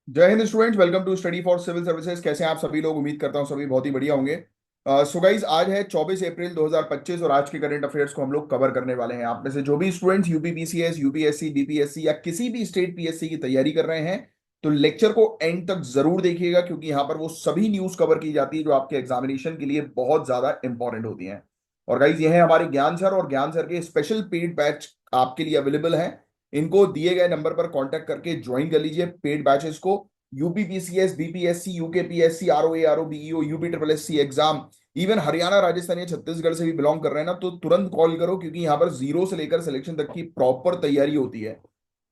जय Hind students, welcome to study for civil services. कैसे हैं आप सभी लोग? उम्मीद करता हूं सभी बहुत ही बढ़िया होंगे। सो गाइज, आज है 24 अप्रैल 2025 और आज के करंट अफेयर्स को हम लोग कवर करने वाले हैं। आप में से जो भी स्टूडेंट्स यूपीपीसीएस, यूपीएससी, बीपीएससी या किसी भी स्टेट पीएससी की तैयारी कर रहे हैं, तो लेक्चर को एंड तक जरूर देखिएगा, क्योंकि यहाँ पर वो सभी न्यूज कवर की जाती है जो आपके एग्जामिनेशन के लिए बहुत ज्यादा इंपॉर्टेंट होती हैं। और गाइज, ये है हमारे ज्ञान सर, और ज्ञान सर के स्पेशल पेड बैच आपके लिए अवेलेबल है। इनको दिए गए नंबर पर कांटेक्ट करके ज्वाइन कर लीजिए पेड बैचेस को। UPPCS, BPSC, UKPSC, ROA, ROBEO, UP triple SC exam, even Haryana, Rajasthan या छत्तीसगढ़ से भी बिलोंग कर रहे हैं ना, तो तुरंत कॉल करो, क्योंकि यहाँ पर जीरो से लेकर सिलेक्शन तक की प्रॉपर तैयारी होती है।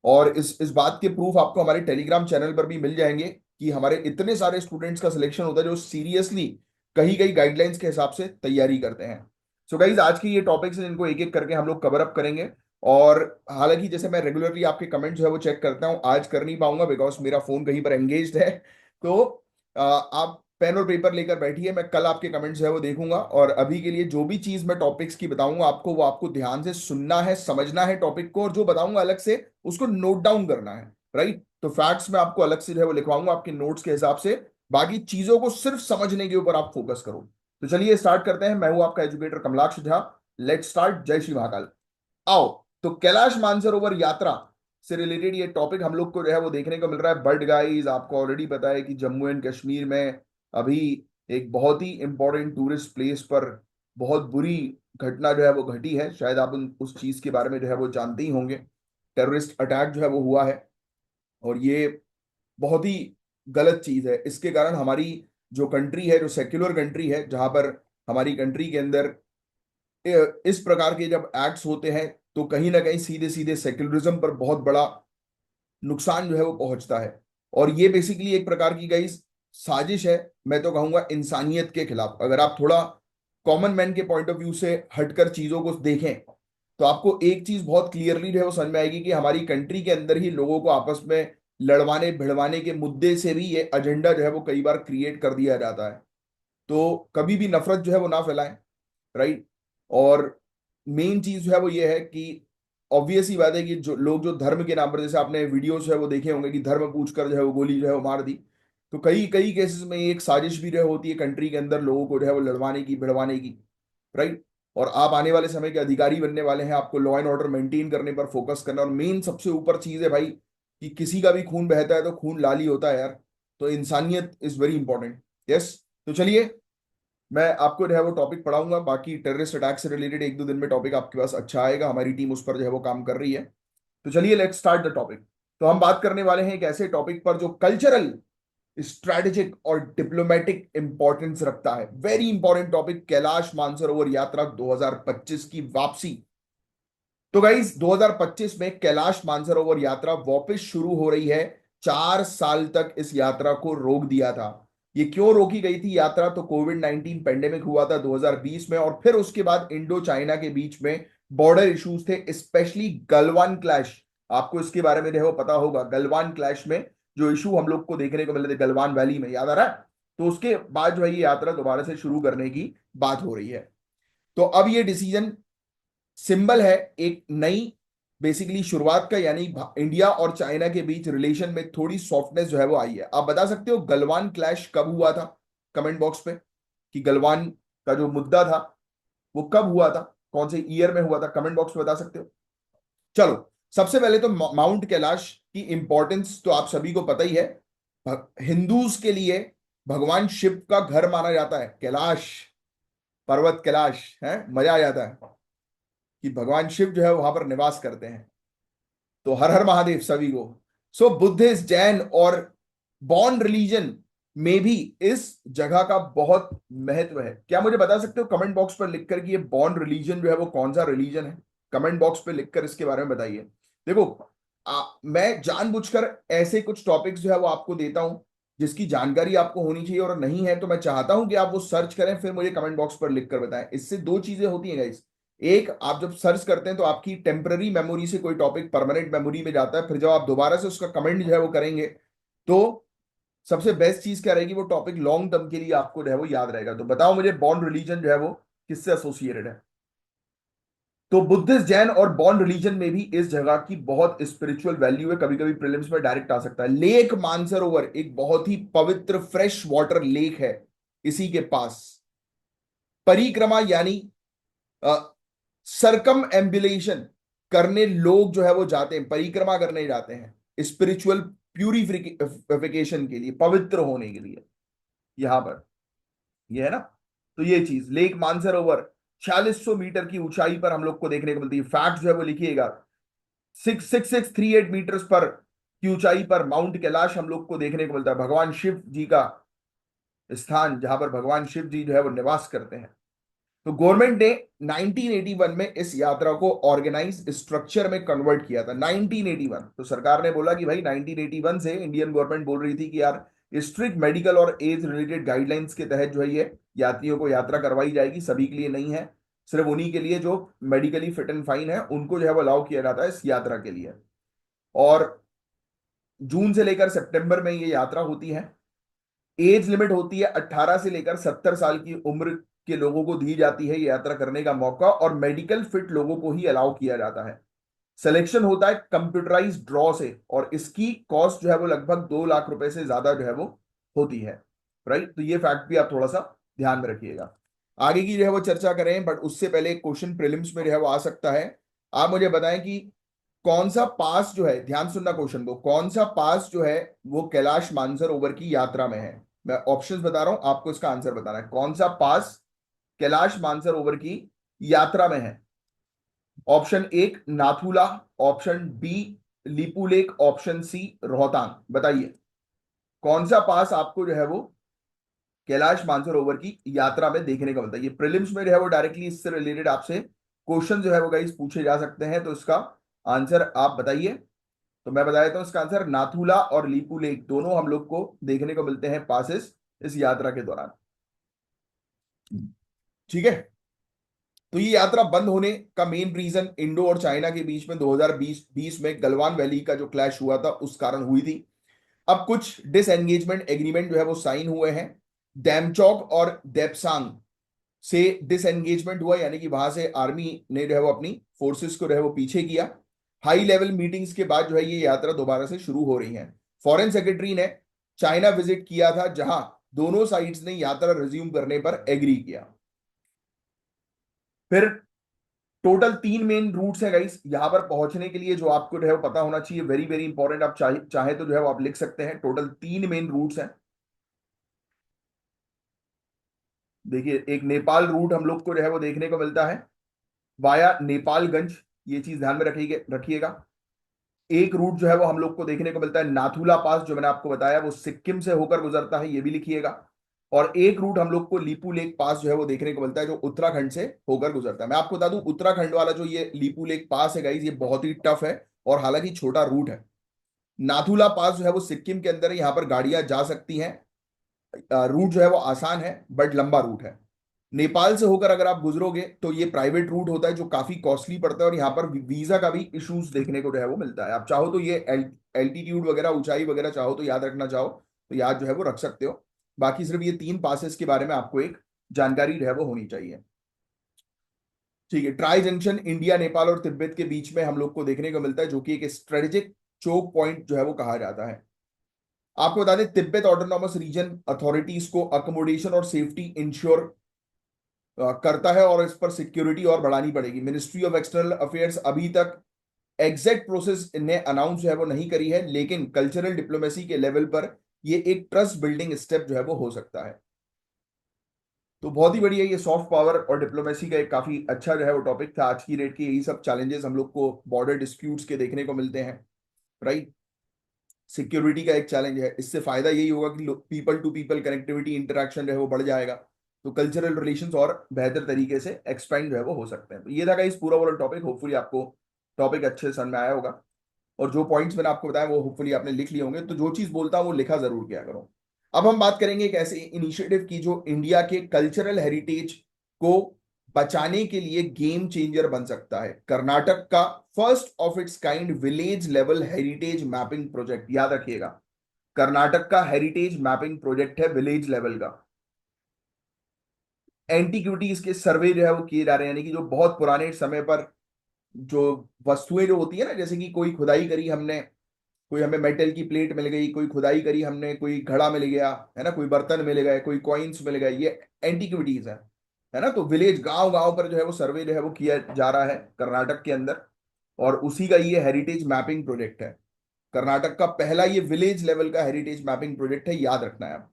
और इस बात के प्रूफ आपको हमारे टेलीग्राम चैनल पर भी मिल जाएंगे कि हमारे इतने सारे स्टूडेंट्स का सिलेक्शन होता है जो सीरियसली कही गई गाइडलाइंस के हिसाब से तैयारी करते हैं। सो गाइज, आज की ये टॉपिक्स हैं जिनको एक एक करके हम लोग कवर अप करेंगे। और हालांकि जैसे मैं रेगुलरली आपके कमेंट जो है वो चेक करता हूं, आज कर नहीं पाऊंगा बिकॉज मेरा फोन कहीं पर एंगेज्ड है। तो आप पेन और पेपर लेकर बैठिए, मैं कल आपके कमेंट्स जो है वो देखूंगा। और अभी के लिए जो भी चीज मैं टॉपिक्स की बताऊंगा आपको, वो आपको ध्यान से सुनना है, समझना है टॉपिक को, और जो बताऊंगा अलग से उसको नोट डाउन करना है। राइट? तो फैक्ट्स मैं आपको अलग से जो है वो लिखवाऊंगा आपके नोट्स के हिसाब से। बाकी चीजों को सिर्फ समझने के ऊपर आप फोकस करो। तो चलिए स्टार्ट करते हैं। मैं हूं आपका educator Kamalaksh Jha. Let's start. जय श्री महाकाल। आओ। तो कैलाश मानसरोवर यात्रा से रिलेटेड ये टॉपिक हम लोग को जो है वो देखने को मिल रहा है। बट गाइस, आपको ऑलरेडी पता है कि जम्मू एंड कश्मीर में अभी एक बहुत ही इंपॉर्टेंट टूरिस्ट प्लेस पर बहुत बुरी घटना जो है वो घटी है। शायद आप उस चीज के बारे में जो है वो जानते ही होंगे। टेररिस्ट अटैक जो है वो हुआ है, और ये बहुत ही गलत चीज है। इसके कारण हमारी जो कंट्री है, जो सेक्युलर कंट्री है, जहां पर हमारी कंट्री के अंदर इस प्रकार के जब एक्ट्स होते हैं, तो कहीं ना कहीं सीधे सीधे सेक्युलरिज्म पर बहुत बड़ा नुकसान जो है वो पहुंचता है। और ये बेसिकली एक प्रकार की गई साजिश है, मैं तो कहूंगा इंसानियत के खिलाफ। अगर आप थोड़ा कॉमन मैन के पॉइंट ऑफ व्यू से हटकर चीजों को देखें, तो आपको एक चीज बहुत क्लियरली जो है वो समझ में आएगी कि हमारी कंट्री के अंदर ही लोगों को आपस में लड़वाने भिड़वाने के मुद्दे से भी ये एजेंडा जो है वो कई बार क्रिएट कर दिया जाता है। तो कभी भी नफरत जो है वो ना फैलाएं। राइट? और मेन चीज जो है वो ये है कि ऑब्वियस ही बात है कि जो लोग जो धर्म के नाम पर, जैसे आपने वीडियोस जो है वो देखे होंगे कि धर्म पूछकर जो है वो गोली जो है वो मार दी। तो कई कई केसेस में ये एक साजिश भी जो है होती है कंट्री के अंदर लोगों को जो है वो लड़वाने की, भिड़वाने की। राइट? और आप आने वाले समय के अधिकारी बनने वाले हैं, आपको लॉ एंड ऑर्डर मेंटेन करने पर फोकस करना। और मेन सबसे ऊपर चीज है भाई कि किसी का भी खून बहता है तो खून लाल ही होता है यार। तो इंसानियत इज वेरी इंपॉर्टेंट। यस। तो चलिए, मैं आपको जो है वो टॉपिक पढ़ाऊंगा। बाकी टेररिस्ट अटैक से रिलेटेड एक दो दिन में टॉपिक आपके पास अच्छा आएगा, हमारी टीम उस पर जो है वो काम कर रही है। तो चलिए, लेट्स स्टार्ट द टॉपिक। तो हम बात करने वाले हैं एक ऐसे टॉपिक पर जो कल्चरल, स्ट्रैटेजिक और डिप्लोमेटिक इंपॉर्टेंस रखता है। Very important topic, Kailash Mansarovar यात्रा 2025 की वापसी। तो गाइस, 2025 में कैलाश मानसरोवर यात्रा वापस शुरू हो रही है। 4 साल तक इस यात्रा को रोक दिया था। ये क्यों रोकी गई थी यात्रा? तो कोविड-19 पेंडेमिक हुआ था 2020 में, और फिर उसके बाद इंडो चाइना के बीच में बॉर्डर इश्यूज थे, स्पेशली गलवान क्लैश। आपको इसके बारे में देखो पता होगा, गलवान क्लैश में जो इशू हम लोग को देखने को मिले थे गलवान वैली में, याद आ रहा है? तो उसके बाद जो है ये यात्रा दोबारा से शुरू करने की बात हो रही है। तो अब ये डिसीजन सिंबल है एक नई बेसिकली शुरुआत का, यानी इंडिया और चाइना के बीच रिलेशन में थोड़ी सॉफ्टनेस जो है वो आई है। आप बता सकते हो गलवान क्लैश कब हुआ था? कमेंट बॉक्स पे, कि गलवान का जो मुद्दा था वो कब हुआ था, कौन से ईयर में हुआ था, कमेंट बॉक्स में बता सकते हो। चलो, सबसे पहले तो माउंट कैलाश की इंपॉर्टेंस तो आप सभी को पता ही है। हिंदूज के लिए भगवान शिव का घर माना जाता है कैलाश पर्वत। कैलाश है, मजा आ जाता है कि भगवान शिव जो है वहां पर निवास करते हैं। तो हर हर महादेव सभी को। सो बुद्धिस्ट, जैन और बॉन रिलीजन में भी इस जगह का बहुत महत्व है। क्या मुझे बता सकते हो कमेंट बॉक्स पर लिखकर कि ये बॉन रिलीजन जो है वो कौन सा रिलीजन है? कमेंट बॉक्स पे लिखकर इसके बारे में बताइए। देखो, मैं जानबूझकर ऐसे कुछ टॉपिक्स जो है वो आपको देता हूं जिसकी जानकारी आपको होनी चाहिए, और नहीं है तो मैं चाहता हूं कि आप वो सर्च करें, फिर मुझे कमेंट बॉक्स पर लिखकर बताएं। इससे दो चीजें होती हैं गाइस। एक, आप जब सर्च करते हैं तो आपकी टेम्पररी मेमोरी से कोई टॉपिक परमानेंट मेमोरी में जाता है, फिर जब आप दोबारा से उसका कमेंट जो है वो करेंगे, तो सबसे बेस्ट चीज क्या रहेगी, वो टॉपिक लॉन्ग टर्म के लिए आपको जो है वो याद रहेगा। तो बताओ मुझे, बॉन्ड रिलीजन जो है वो किससे एसोसिएटेड है? तो बुद्धिस्ट, जैन और बॉन रिलीजन में भी इस जगह की बहुत स्पिरिचुअल वैल्यू है, कभी कभी प्रीलिम्स में डायरेक्ट आ सकता है। लेक मानसरोवर एक बहुत ही पवित्र फ्रेश वाटर लेक है इसी के पास। परिक्रमा यानी सरकम एम्बुलेशन करने लोग जो है वो जाते हैं, परिक्रमा करने जाते हैं स्पिरिचुअल प्यूरिफिकेशन के लिए, पवित्र होने के लिए। यहां पर ये है ना। तो ये चीज लेक मानसरोवर 4600 मीटर की ऊंचाई पर हम लोग को देखने को मिलती है। फैक्ट जो है वो लिखिएगा, 66638 मीटर्स पर की ऊंचाई पर माउंट कैलाश हम लोग को देखने को मिलता है, भगवान शिव जी का स्थान, जहां पर भगवान शिव जी जो है वो निवास करते हैं। तो गवर्नमेंट ने 1981 में इस यात्रा को ऑर्गेनाइज स्ट्रक्चर में कन्वर्ट किया था। 1981, तो सरकार ने बोला कि भाई 1981 से इंडियन गवर्नमेंट बोल रही थी कि यार स्ट्रिक्ट मेडिकल और एज रिलेटेड गाइडलाइंस के तहत जो है ये यात्रियों को यात्रा करवाई जाएगी, सभी के लिए नहीं है, सिर्फ उन्हीं के लिए जो मेडिकली फिट एंड फाइन है उनको जो है वो अलाउ किया जाता है इस यात्रा के लिए। और जून से लेकर सितंबर में ये यात्रा होती है। एज लिमिट होती है 18 से लेकर 70 साल की उम्र के लोगों को दी जाती है ये यात्रा करने का मौका, और मेडिकल फिट लोगों को ही अलाउ किया जाता है। सिलेक्शन होता है कंप्यूटराइज ड्रॉ से, और इसकी कॉस्ट जो है वो लगभग 2 लाख रुपए से ज्यादा जो है वो होती है। राइट, तो ये फैक्ट भी आप थोड़ा सा ध्यान में रखिएगा। आगे की जो है वो चर्चा करें, बट उससे पहले एक क्वेश्चन प्रीलिम्स में जो है वो आ सकता है। आप मुझे बताएं कि कौन सा पास जो है, ध्यान सुनना क्वेश्चन को, कौन सा पास जो है वो कैलाश मानसरोवर की यात्रा में है। मैं ऑप्शंस बता रहा हूं, आपको इसका आंसर बताना है। कौन सा पास कैलाश मानसरोवर की यात्रा में है? ऑप्शन एक Nathula, option B Lipulekh, option C Rohtang. बताइए कौन सा पास आपको जो है वो कैलाश मानसरोवर की यात्रा में देखने का मिलता है। ये प्रीलिम्स में जो है वो डायरेक्टली इससे रिलेटेड आपसे क्वेश्चन जो है वो गाइस पूछे जा सकते हैं, तो इसका आंसर आप बताइए। तो मैं बता देता हूं इसका आंसर, नाथुला और लीपू लेक दोनों हम लोग को देखने को मिलते हैं पासेस इस यात्रा के दौरान। ठीक है। तो ये यात्रा बंद होने का मेन रीजन इंडो और चाइना के बीच में 2020 में गलवान वैली का जो क्लैश हुआ था उस कारण हुई थी। अब कुछ डिसएंगेजमेंट एग्रीमेंट जो है वो साइन हुए हैं। डैमचौक और देपसांग से डिसएंगेजमेंट हुआ, यानी कि वहां से आर्मी ने जो है वो अपनी फोर्सेस को जो है वो पीछे किया। हाई लेवल मीटिंग्स के बाद जो है ये यात्रा दोबारा से शुरू हो रही है। फॉरेन सेक्रेटरी ने चाइना विजिट किया था, जहां दोनों साइड्स ने यात्रा रिज्यूम करने पर एग्री किया। फिर टोटल 3 मेन रूट्स है गाइस यहां पर पहुंचने के लिए, जो आपको जो है वो पता होना चाहिए, वेरी वेरी इंपॉर्टेंट। आप चाहे तो जो है वो आप लिख सकते हैं। टोटल 3 मेन रूट्स हैं। देखिए, एक नेपाल रूट हम लोग को जो है वो देखने को मिलता है वाया नेपालगंज, ये चीज ध्यान में रखिएगा। एक रूट जो है वो हम लोग को देखने को मिलता है नाथुला पास, जो मैंने आपको बताया वो सिक्किम से होकर गुजरता है, ये भी लिखिएगा। और एक रूट हम लोग को लीपू लेक पास जो है वो देखने को मिलता है, जो उत्तराखंड से होकर गुजरता है। मैं आपको बता दूं, उत्तराखंड वाला जो ये लीपू लेक पास है गाइस, ये बहुत ही टफ है और हालांकि छोटा रूट है। नाथुला पास जो है वो सिक्किम के अंदर है, यहाँ पर गाड़ियां जा सकती हैं। रूट जो है वो आसान है बट लंबा रूट है। नेपाल से होकर अगर आप गुजरोगे तो ये प्राइवेट रूट होता है, जो काफी कॉस्टली पड़ता है, और यहाँ पर वीजा का भी इश्यूज देखने को जो है वो मिलता है। आप चाहो तो ये एल्टीट्यूड वगैरह, ऊंचाई वगैरह चाहो तो याद रखना चाहो तो याद जो है वो रख सकते हो। बाकी सिर्फ ये 3 पासेस के बारे में आपको एक जानकारी जो है वो होनी चाहिए। ठीक है। ट्राई जंक्शन इंडिया, नेपाल और तिब्बत के बीच में हम लोग को देखने को मिलता है, जो कि एक स्ट्रेटेजिक चोक पॉइंट जो है वो कहा जाता है। आपको बता दें, तिब्बत ऑटोनॉमस रीजन अथॉरिटीज को अकोमोडेशन और सेफ्टी इंश्योर करता है, और इस पर सिक्योरिटी और बढ़ानी पड़ेगी। मिनिस्ट्री ऑफ एक्सटर्नल अफेयर्स अभी तक एग्जैक्ट प्रोसेस इन्हें अनाउंस जो है वो नहीं करी है, लेकिन कल्चरल डिप्लोमेसी के लेवल पर ये एक ट्रस्ट बिल्डिंग स्टेप जो है वो हो सकता है। तो बहुत ही बढ़िया, ये सॉफ्ट पावर और डिप्लोमेसी का एक काफी अच्छा जो है वो टॉपिक था आज की डेट की। यही सब चैलेंजेस हम लोग को बॉर्डर डिस्प्यूट्स के देखने को मिलते हैं। राइट, सिक्योरिटी का एक चैलेंज है, इससे फायदा यही होगा कि people to people connectivity interaction जो है वो बढ़ जाएगा, तो कल्चरल रिलेशंस और बेहतर तरीके से एक्सपेंड जो है वो हो सकते हैं। तो ये था इस पूरा वाला टॉपिक। होपफुली आपको टॉपिक अच्छे से समझ में आया होगा, और जो पॉइंट्स मैंने आपको बताया वो होपफुली आपने लिख लिए होंगे। तो जो चीज बोलता हूं वो लिखा जरूर किया करो। अब हम बात करेंगे एक ऐसे इनिशिएटिव की जो इंडिया के कल्चरल हेरिटेज को बचाने के लिए गेम चेंजर बन सकता है। कर्नाटक का first of its kind village level heritage mapping project, याद रखिएगा, कर्नाटक का हेरिटेज मैपिंग प्रोजेक्ट है विलेज लेवल का। एंटीक्विटीज के सर्वे जो है वो किए जा रहे हैं, यानी कि जो बहुत पुराने समय पर जो वस्तुएं जो होती है ना, जैसे कि कोई खुदाई करी हमने, कोई हमें मेटल की प्लेट मिल गई, कोई खुदाई करी हमने, कोई घड़ा मिल गया, है ना, कोई बर्तन मिल गए, कोई कॉइन्स मिल गए, ये एंटिक्विटीज है ना। तो विलेज गांव गांव पर जो है वो सर्वे जो है वो किया जा रहा है कर्नाटक के अंदर, और उसी का ये हेरिटेज मैपिंग प्रोजेक्ट है। कर्नाटक का पहला ये विलेज लेवल का हेरिटेज मैपिंग प्रोजेक्ट है, याद रखना है आप।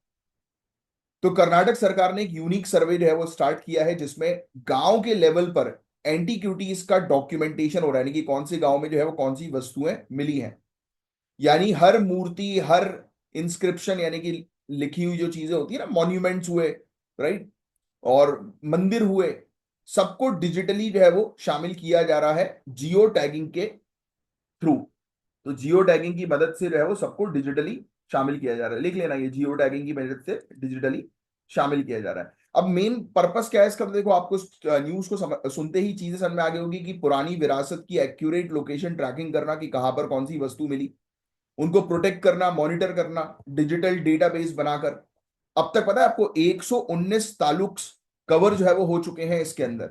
तो कर्नाटक सरकार ने एक यूनिक सर्वे जो है वो स्टार्ट किया है, जिसमें गांव के लेवल पर एंटीक्विटीज का डॉक्यूमेंटेशन हो रहा है, यानी कि कौन से गांव में जो है वो कौन सी वस्तुएं मिली हैं। यानी हर मूर्ति, हर इंस्क्रिप्शन, यानी कि लिखी हुई जो चीजें होती है ना, मॉन्यूमेंट्स हुए, राइट, और मंदिर हुए, सबको डिजिटली जो है वो शामिल किया जा रहा है जियो टैगिंग के थ्रू। तो जियो टैगिंग की मदद से जो है वो सबको डिजिटली शामिल किया जा रहा है। लिख लेना, ये जियो टैगिंग की मदद से डिजिटली शामिल किया जा रहा है। अब मेन पर्पस क्या है इसका, तो देखो आपको न्यूज को सुनते ही चीजें समझ में आ गई होगी कि पुरानी विरासत की एक्यूरेट लोकेशन ट्रैकिंग करना, कि कहां पर कौन सी वस्तु मिली, उनको प्रोटेक्ट करना, मॉनिटर करना, डिजिटल डेटाबेस बनाकर। अब तक पता है आपको 119 तालुक्स कवर जो है वो हो चुके हैं इसके अंदर।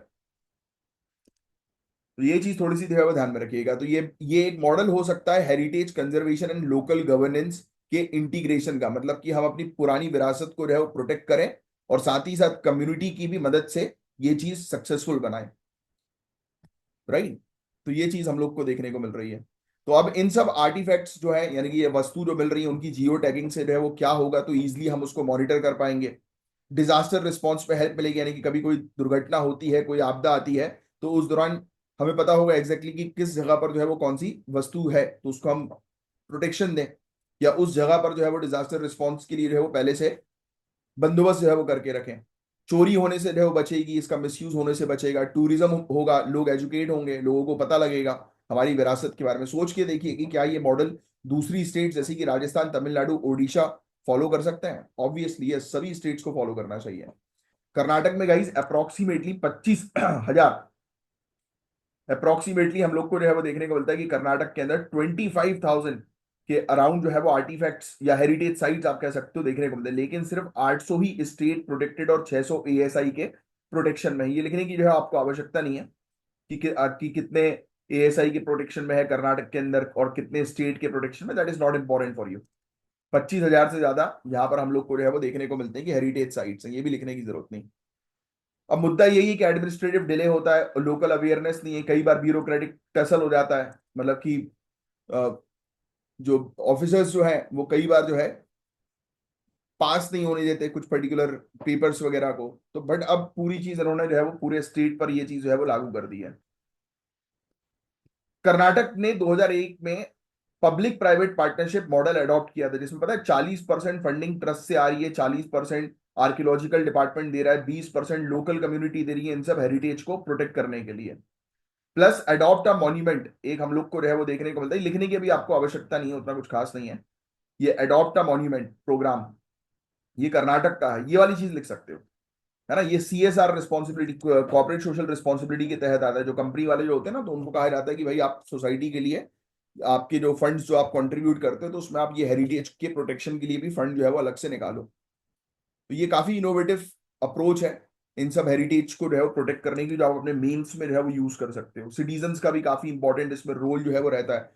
तो ये चीज थोड़ी सी जो है वो ध्यान में रखिएगा। तो ये एक मॉडल हो सकता है heritage conservation and local governance के इंटीग्रेशन का, मतलब कि हम अपनी पुरानी विरासत को जो है वो प्रोटेक्ट करें और साथ ही साथ कम्युनिटी की भी मदद से ये चीज सक्सेसफुल बनाए, राइट। तो ये चीज हम लोग को देखने को मिल रही है। तो अब इन सब आर्टिफैक्ट्स जो है, यानी कि ये वस्तु जो मिल रही है, उनकी जियो टैगिंग से जो है वो क्या होगा, तो इजिली हम उसको मॉनिटर कर पाएंगे। डिजास्टर रिस्पॉन्स पे हेल्प मिलेगी, यानी कि कभी कोई दुर्घटना होती है, कोई आपदा आती है, तो उस दौरान हमें पता होगा एग्जैक्टली कि किस जगह पर जो है वो कौन सी वस्तु है, तो उसको हम प्रोटेक्शन दें, या उस जगह पर जो है वो डिजास्टर रिस्पॉन्स के लिए जो है वो पहले से बंदोबस्त जो है वो करके रखें। चोरी होने से जो है वो बचेगी, इसका मिसयूज होने से बचेगा, टूरिज्म होगा, लोग एजुकेट होंगे, लोगों को पता लगेगा हमारी विरासत के बारे में। सोच के देखिए कि क्या ये मॉडल दूसरी स्टेट जैसे कि राजस्थान, तमिलनाडु, ओडिशा फॉलो कर सकते हैं। ऑब्वियसली ये सभी स्टेट्स को फॉलो करना चाहिए। कर्नाटक में गाइज अप्रोक्सीमेटली 25,000, अप्रोक्सीमेटली हम लोग को जो है वो देखने को मिलता है कि कर्नाटक के अंदर 25,000 के अराउंड जो है वो आर्टिफैक्ट्स या हेरिटेज साइट्स आप कह सकते हो देखने को मिलते हैं। लेकिन सिर्फ 800 ही स्टेट प्रोटेक्टेड और 600 एएसआई के प्रोटेक्शन में है। ये लिखने की जो है आपको आवश्यकता नहीं है कि कितने एएसआई के प्रोटेक्शन में है कर्नाटक के अंदर और कितने स्टेट के प्रोटेक्शन में, that is not important for you. 25,000 से ज्यादा यहाँ पर हम लोग को जो है वो देखने को मिलते हैं कि हेरिटेज साइट्स हैं, ये भी लिखने की जरूरत नहीं। अब मुद्दा यही है कि एडमिनिस्ट्रेटिव डिले होता है, लोकल अवेयरनेस नहीं है, कई बार ब्यूरोक्रेटिक टसल हो जाता है, मतलब कि अ, जो ऑफिसर्स जो है वो कई बार जो है पास नहीं होने देते कुछ पर्टिकुलर पेपर्स वगैरह को। तो बट अब पूरी चीज इन्होंने जो है वो पूरे स्टेट पर ये चीज जो है वो लागू कर दी है। कर्नाटक ने 2001 में public private partnership model adopt किया था, जिसमें पता है 40% फंडिंग ट्रस्ट से आ रही है, 40% आर्कियोलॉजिकल डिपार्टमेंट दे रहा है, 20% लोकल कम्युनिटी दे रही है इन सब हेरिटेज को प्रोटेक्ट करने के लिए। प्लस अडॉप्ट अ मॉन्यूमेंट एक हम लोग को जो है वो देखने को मिलता है, लिखने की अभी आपको आवश्यकता नहीं है, उतना कुछ खास नहीं है। ये अडॉप्ट अ मॉन्यूमेंट प्रोग्राम ये कर्नाटक का है, ये वाली चीज लिख सकते हो, है ना। ये CSR responsibility, corporate social responsibility के तहत आता है। जो कंपनी वाले जो होते हैं ना, तो उनको कहा जाता है कि भाई आप सोसाइटी के लिए आपके जो फंड्स जो आप कंट्रीब्यूट करते हो, तो उसमें आप ये हेरिटेज के प्रोटेक्शन के लिए भी फंड जो है वो अलग से निकालो। तो ये काफी इनोवेटिव अप्रोच है इन सब हेरिटेज को जो है वो प्रोटेक्ट करने की, जो आप अपने मेन्स में जो है वो यूज कर सकते हो। सिटीजन्स का भी काफी इंपॉर्टेंट इसमें रोल जो है वो रहता है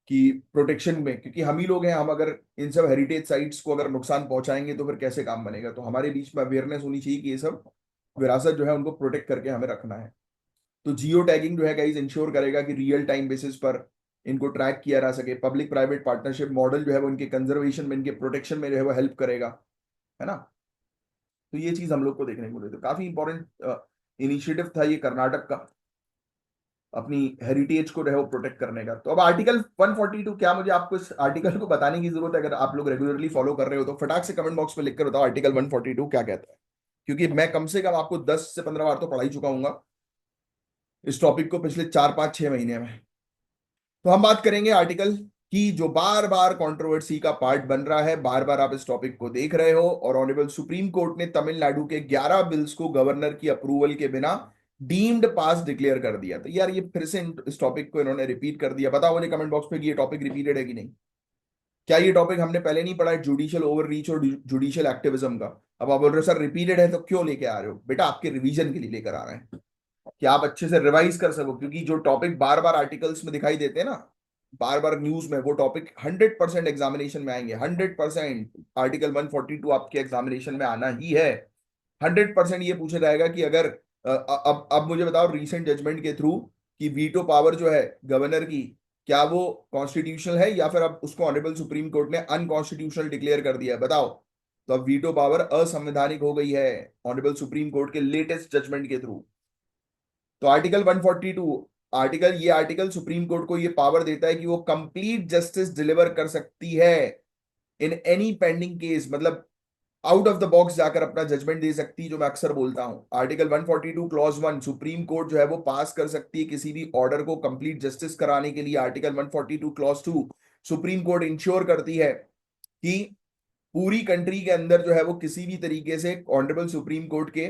कि प्रोटेक्शन में, क्योंकि हम ही लोग हैं, हम अगर इन सब हेरिटेज साइट्स को अगर नुकसान पहुंचाएंगे तो फिर कैसे काम बनेगा। तो हमारे बीच में अवेयरनेस होनी चाहिए कि ये सब विरासत जो है उनको प्रोटेक्ट करके हमें रखना है। तो जियो टैगिंग जो है गाइज इंश्योर करेगा कि रियल टाइम बेसिस पर इनको ट्रैक किया जा सके। पब्लिक प्राइवेट पार्टनरशिप मॉडल जो है वो इनके कंजर्वेशन में, इनके प्रोटेक्शन में जो है वो हेल्प करेगा, है ना। तो ये चीज हम लोग को देखने को मिली, तो काफी इंपॉर्टेंट इनिशिएटिव था ये कर्नाटक का, अपनी हेरिटेज को जो है वो प्रोटेक्ट करने का। तो अब आर्टिकल 142, क्या मुझे आपको इस आर्टिकल को बताने की जरूरत है? अगर आप लोग रेगुलरली फॉलो कर रहे हो तो फटाक से कमेंट बॉक्स में लिखकर बताओ आर्टिकल 142 क्या कहता है, क्योंकि मैं कम से कम आपको 10 से 15 बार तो पढ़ा ही चुका हूँ इस टॉपिक को पिछले 4 5 6 महीने में। तो हम बात करेंगे आर्टिकल की जो बार बार कंट्रोवर्सी का पार्ट बन रहा है, बार बार आप इस टॉपिक को देख रहे हो, और ऑनरेबल सुप्रीम कोर्ट ने तमिलनाडु के 11 बिल्स को गवर्नर की अप्रूवल के बिना डीम्ड पास डिक्लेयर कर दिया। तो यार ये फिर से इस टॉपिक को इन्होंने रिपीट कर दिया। बताओ मुझे कमेंट बॉक्स में कि ये टॉपिक रिपीटेड है कि नहीं। क्या ये टॉपिक हमने पहले नहीं पढ़ा है, जुडिशियल ओवर रीच और जुडिशियल एक्टिविज्म का? अब आप बोल रहे हो सर रिपीटेड है तो क्यों लेके आ रहे हो? बेटा आपके रिवीजन के लिए लेकर आ रहे हैं। कि आप अच्छे से रिवाइज कर सको, क्योंकि जो टॉपिक बार बार आर्टिकल्स में दिखाई देते हैं ना, बार बार न्यूज में, वो टॉपिक 100% एग्जामिनेशन में आएंगे। 100% आर्टिकल 142 आपके एग्जामिनेशन में आना ही है। 100% ये पूछा जाएगा कि अगर अब मुझे बताओ रिसेंट जजमेंट के थ्रू कि वीटो पावर जो है गवर्नर की, क्या वो कॉन्स्टिट्यूशनल है या फिर अब उसको ऑनरेबल सुप्रीम कोर्ट ने अनकॉन्स्टिट्यूशनल डिक्लेयर कर दिया है, बताओ। तो अब वीटो पावर असंवैधानिक हो गई है ऑनरेबल सुप्रीम कोर्ट के लेटेस्ट जजमेंट के थ्रू। तो आर्टिकल 142, ये आर्टिकल सुप्रीम कोर्ट को ये पावर देता है कि वो कंप्लीट जस्टिस डिलीवर कर सकती है इन एनी पेंडिंग केस, मतलब आउट ऑफ द बॉक्स जाकर अपना जजमेंट दे सकती है, जो मैं अक्सर बोलता हूं। आर्टिकल 142 क्लॉज 1, सुप्रीम कोर्ट जो है वो पास कर सकती है किसी भी ऑर्डर को कंप्लीट जस्टिस कराने के लिए। Article 142 clause 2, supreme court ensure करती है कि पूरी कंट्री के अंदर जो है वो किसी भी तरीके से ऑनरेबल सुप्रीम कोर्ट के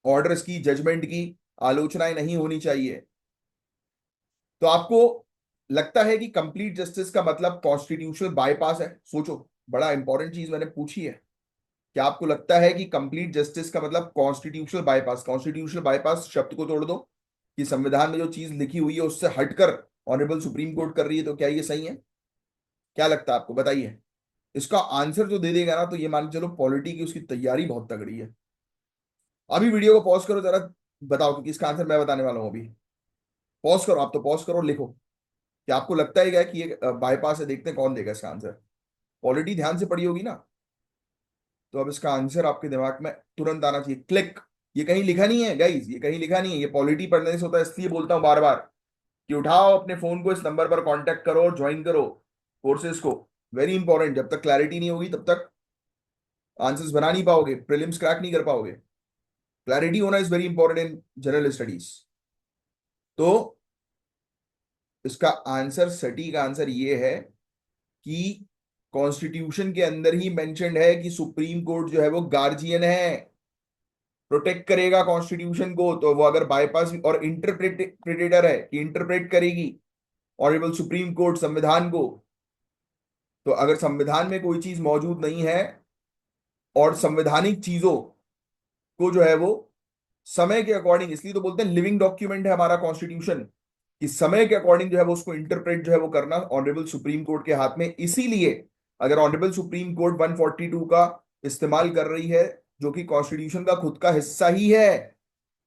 ऑर्डर्स की, जजमेंट की आलोचनाएं नहीं होनी चाहिए। तो आपको लगता है कि कंप्लीट जस्टिस का मतलब कॉन्स्टिट्यूशनल बाईपास है? सोचो, बड़ा इंपॉर्टेंट चीज मैंने पूछी है। क्या आपको लगता है कि कंप्लीट जस्टिस का मतलब कॉन्स्टिट्यूशनल बाईपास? कॉन्स्टिट्यूशनल बाईपास शब्द को तोड़ दो कि संविधान में जो चीज लिखी हुई है उससे हटकर ऑनरेबल सुप्रीम कोर्ट कर रही है, तो क्या ये सही है? क्या लगता है आपको, बताइए। इसका आंसर जो दे देगा ना, तो ये मान के चलो पॉलिटी की उसकी तैयारी बहुत तगड़ी है। अभी वीडियो को पॉज करो जरा, बताओ, क्योंकि इसका आंसर मैं बताने वाला हूं अभी। पॉज करो, आप तो पॉज करो, लिखो। क्या आपको लगता है क्या कि ये बाईपास है? देखते हैं कौन देगा इसका आंसर। पॉलिटी ध्यान से पढ़ी होगी ना, तो अब इसका आंसर आपके दिमाग में तुरंत आना चाहिए, क्लिक। ये कहीं लिखा नहीं है गाइज, ये कहीं लिखा नहीं है, ये पॉलिटी पढ़ने से होता है, इसलिए बोलता हूं बार बार कि उठाओ अपने फोन को, इस नंबर पर कांटेक्ट करो और ज्वाइन करो कोर्सेज को। वेरी इंपॉर्टेंट, जब तक क्लैरिटी नहीं होगी तब तक आंसर्स बना नहीं पाओगे, प्रीलिम्स क्रैक नहीं कर पाओगे। क्लैरिटी होना is very important in general studies. तो इसका आंसर, सटीक आंसर ये है कि कॉन्स्टिट्यूशन के अंदर ही मेंशन्ड है कि सुप्रीम कोर्ट जो है वो गार्जियन है, प्रोटेक्ट करेगा कॉन्स्टिट्यूशन को। तो वो अगर बाईपास और इंटरप्रेटेटर है कि इंटरप्रेट करेगी ऑनरेबल सुप्रीम कोर्ट संविधान को, तो अगर संविधान में कोई चीज मौजूद नहीं है और संवैधानिक चीजों को जो है वो समय के अकॉर्डिंग, इसलिए तो बोलते हैं लिविंग डॉक्यूमेंट है हमारा कॉन्स्टिट्यूशन, कि समय के अकॉर्डिंग जो है वो उसको इंटरप्रेट जो है वो करना ऑनरेबल सुप्रीम कोर्ट के हाथ में। इसीलिए अगर ऑनरेबल सुप्रीम कोर्ट 142 का इस्तेमाल कर रही है, जो कि कॉन्स्टिट्यूशन का खुद का हिस्सा ही है,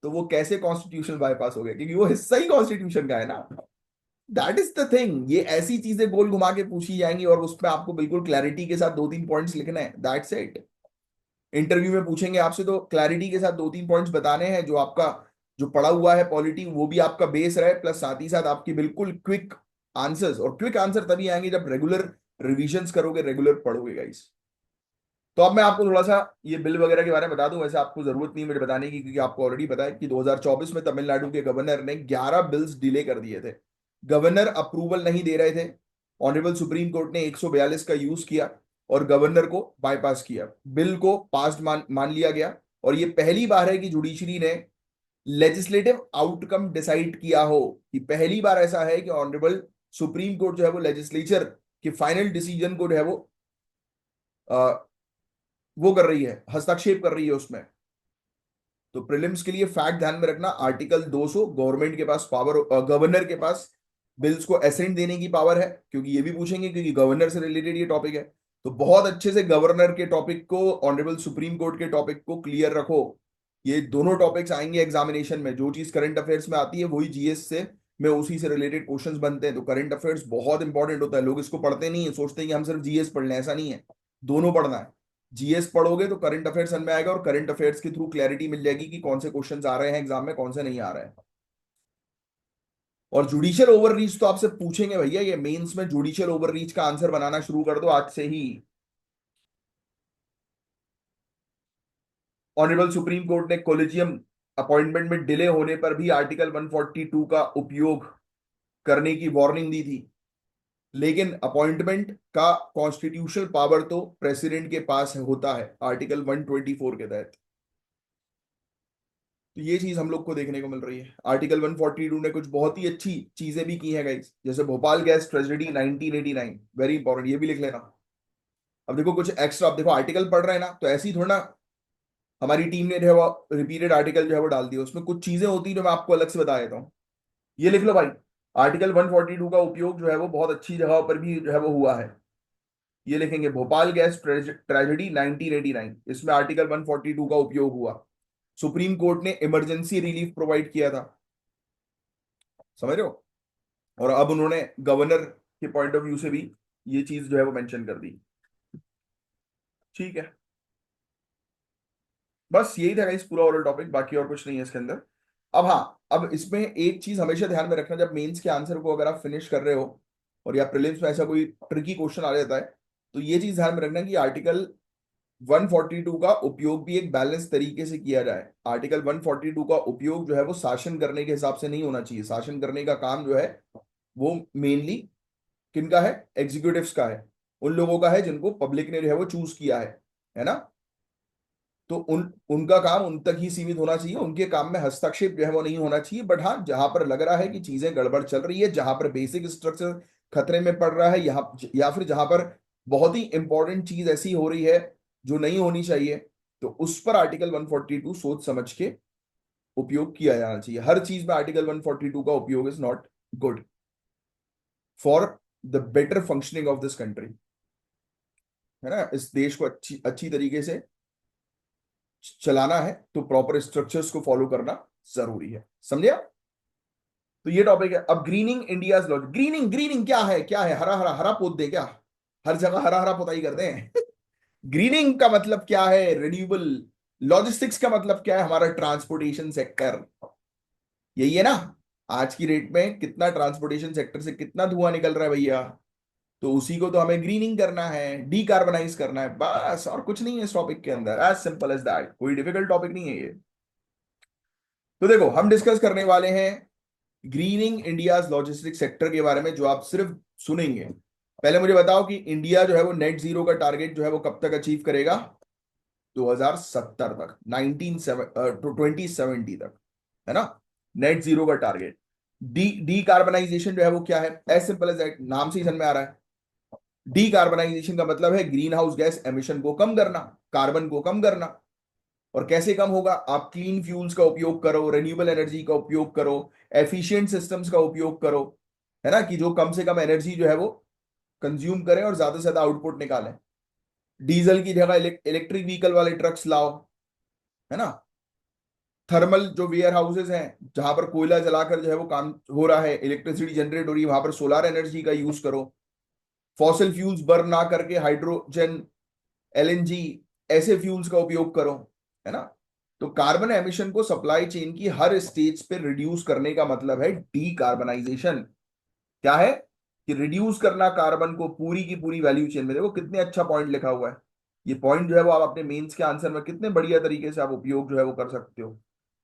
तो वो कैसे कॉन्स्टिट्यूशन बाईपास हो गया? क्योंकि वो हिस्सा ही कॉन्स्टिट्यूशन का है ना। That is the thing. ये ऐसी चीजें गोल घुमा के पूछी जाएंगी और उसमें आपको बिल्कुल क्लैरिटी के साथ दो तीन पॉइंट्स लिखना है, दैट्स इट। इंटरव्यू में पूछेंगे आपसे तो क्लैरिटी के साथ दो तीन पॉइंट्स बताने हैं, जो आपका जो पढ़ा हुआ है पॉलिटी वो भी आपका बेस रहे, प्लस साथ ही साथ आपकी बिल्कुल क्विक आंसर्स। और क्विक आंसर तभी आएंगे जब रेगुलर रिविजन्स करोगे, रेगुलर पढ़ोगे गाइस। तो अब मैं आपको थोड़ा सा ये बिल वगैरह के बारे में बता दूं। वैसे आपको जरूरत नहीं है मुझे बताने की, क्योंकि आपको ऑलरेडी पता है कि 2024 में तमिलनाडु के गवर्नर ने 11 बिल्स डिले कर दिए थे। गवर्नर अप्रूवल नहीं दे रहे थे, ऑनरेबल सुप्रीम कोर्ट ने 142 का यूज किया और गवर्नर को बाईपास किया, बिल को पास मान लिया गया। और ये पहली बार है कि जुडिशरी ने लेजिस्लेटिव आउटकम डिसाइड किया हो, कि पहली बार ऐसा है कि ऑनरेबल सुप्रीम कोर्ट जो है वो लेजिस्लेचर के फाइनल डिसीजन को जो है वो कर रही है, हस्तक्षेप कर रही है उसमें। तो प्रीलिम्स के लिए फैक्ट ध्यान में रखना, आर्टिकल 200, गवर्नमेंट के पास पावर, गवर्नर के पास बिल्स को असेंट देने की पावर है, क्योंकि ये भी पूछेंगे क्योंकि गवर्नर से रिलेटेड ये टॉपिक है। तो बहुत अच्छे से गवर्नर के टॉपिक को, ऑनरेबल सुप्रीम कोर्ट के टॉपिक को क्लियर रखो। ये दोनों टॉपिक्स आएंगे एग्जामिनेशन में। जो चीज करंट अफेयर्स में आती है वही जीएस से में उसी से रिलेटेड क्वेश्चंस बनते हैं। तो करंट अफेयर्स बहुत इंपॉर्टेंट होता है, लोग इसको पढ़ते नहीं है, सोचते हैं कि हम सिर्फ जीएस पढ़ लें, ऐसा नहीं है, दोनों पढ़ना है। जीएस पढ़ोगे तो करंट अफेयर्स समझ में आएगा और करंट अफेयर्स के थ्रू क्लैरिटी मिल जाएगी कि कौन से क्वेश्चंस आ रहे हैं एग्जाम में, कौन से नहीं आ रहे हैं। और जुडिशियल ओवररीच तो आपसे पूछेंगे भैया, ये मेंस में जुडिशियल ओवररीच का आंसर बनाना शुरू कर दो आज से ही। ऑनरेबल सुप्रीम कोर्ट ने कोलेजियम अपॉइंटमेंट में डिले होने पर भी आर्टिकल 142 का उपयोग करने की वार्निंग दी थी, लेकिन अपॉइंटमेंट का कॉन्स्टिट्यूशनल पावर तो प्रेसिडेंट के पास होता है आर्टिकल 124 के तहत। तो ये चीज हम लोग को देखने को मिल रही है। आर्टिकल 142 ने कुछ बहुत ही अच्छी चीजें भी की हैं गाइस, जैसे Bhopal gas tragedy 1989, very important, ये भी लिख लेना। अब देखो कुछ एक्स्ट्रा, अब देखो आर्टिकल पढ़ रहे हैं ना, तो ऐसे ही थोड़ा हमारी टीम ने जो है वो रिपीटेड आर्टिकल जो है वो डाल दिया, उसमें कुछ चीजें होती हैं जो मैं आपको अलग से बता देता हूँ। ये लिख लो भाई, आर्टिकल 142 का उपयोग जो है वो बहुत अच्छी जगह पर भी जो है वो हुआ है। ये लिखेंगे भोपाल गैस ट्रेजेडी 1989, इसमें आर्टिकल 142 का उपयोग हुआ। सुप्रीम कोर्ट ने इमरजेंसी रिलीफ प्रोवाइड किया था, समझ रहे हो। और अब उन्होंने गवर्नर के पॉइंट ऑफ व्यू से भी ये चीज जो है वो मेंशन कर दी। ठीक है, बस यही था इस पूरा ओवरऑल टॉपिक, बाकी और कुछ नहीं है इसके अंदर। अब हाँ, अब इसमें एक चीज हमेशा ध्यान में रखना, जब मेंस के आंसर को अगर आप फिनिश कर रहे हो और या प्रीलिम्स में ऐसा कोई ट्रिकी क्वेश्चन आ जाता है, तो ये चीज ध्यान में रखना कि आर्टिकल 142 का उपयोग भी एक बैलेंस तरीके से किया जाए। आर्टिकल 142 का उपयोग जो है वो शासन करने के हिसाब से नहीं होना चाहिए। शासन करने का काम जो है वो मेनली किनका है? एग्जीक्यूटिव्स का है, उन लोगों का है जिनको पब्लिक ने जो है वो चूज किया है ना। तो उनका काम उन तक ही सीमित होना चाहिए, उनके काम में हस्तक्षेप जो है वो नहीं होना चाहिए। बट हाँ, जहां पर लग रहा है कि चीजें गड़बड़ चल रही है, जहां पर बेसिक स्ट्रक्चर खतरे में पड़ रहा है, यहाँ या फिर जहां पर बहुत ही इंपॉर्टेंट चीज ऐसी हो रही है जो नहीं होनी चाहिए, तो उस पर आर्टिकल 142 सोच समझ के उपयोग किया जाना चाहिए। हर चीज में आर्टिकल 142 का उपयोग is not good for the better functioning of this country, है ना। इस देश को अच्छी अच्छी तरीके से चलाना है तो प्रॉपर स्ट्रक्चर्स को फॉलो करना जरूरी है, समझे आप? तो ये टॉपिक है। अब grinning India's logic, grinning grinning क्या है? क्या है? हरा हरा हरा पोत दे क्या? हर जगह हरा हरा पोताई करते हैं। ग्रीनिंग का मतलब क्या है? रिन्यूएबल। लॉजिस्टिक्स का मतलब क्या है? हमारा ट्रांसपोर्टेशन सेक्टर, यही है ना। आज की डेट में कितना ट्रांसपोर्टेशन सेक्टर से कितना धुआं निकल रहा है भैया, तो उसी को तो हमें ग्रीनिंग करना है, डीकार्बनाइज करना है, बस और कुछ नहीं है इस टॉपिक के अंदर। एज सिंपल एज दैट, कोई डिफिकल्ट टॉपिक नहीं है ये। तो देखो, हम डिस्कस करने वाले हैं ग्रीनिंग इंडियाज लॉजिस्टिक सेक्टर के बारे में, जो आप सिर्फ सुनेंगे। पहले मुझे बताओ कि इंडिया जो है वो नेट जीरो का टारगेट जो है वो कब तक अचीव करेगा? 2070 तक, 2070 तक, है ना। नेट जीरो का टारगेट। डीकार्बनाइजेशन जो है वो क्या है? एज सिंपल एज दैट, नाम से ही समझ में आ रहा है। डीकार्बनाइजेशन का मतलब है ग्रीन हाउस गैस एमिशन को कम करना, कार्बन को कम करना। और कैसे कम होगा? आप क्लीन फ्यूल्स का उपयोग करो, रेन्यूएबल एनर्जी का उपयोग करो, एफिशिएंट सिस्टम्स का उपयोग करो, है ना, कि जो कम से कम एनर्जी जो है वो कंज्यूम करें और ज्यादा से ज्यादा आउटपुट निकालें। डीजल की जगह इलेक्ट्रिक व्हीकल वाले ट्रक्स लाओ, है ना। थर्मल जो वेयर हाउसेज हैं, जहां पर कोयला जलाकर जो है वो काम हो रहा है, इलेक्ट्रिसिटी जनरेट हो रही है, वहां पर सोलर एनर्जी का यूज करो। फॉसिल फ्यूल्स बर्न ना करके हाइड्रोजन, एलएनजी, ऐसे फ्यूल्स का उपयोग करो, है ना। तो कार्बन एमिशन को सप्लाई चेन की हर स्टेज पे रिड्यूस करने का मतलब है डीकार्बनाइजेशन। क्या है? कि रिड्यूस करना कार्बन को पूरी की पूरी वैल्यू चेन में। देखो कितने अच्छा पॉइंट लिखा हुआ है। ये पॉइंट जो है वो आप अपने मेंस के आंसर में कितने बढ़िया तरीके से आप उपयोग जो है वो कर सकते हो,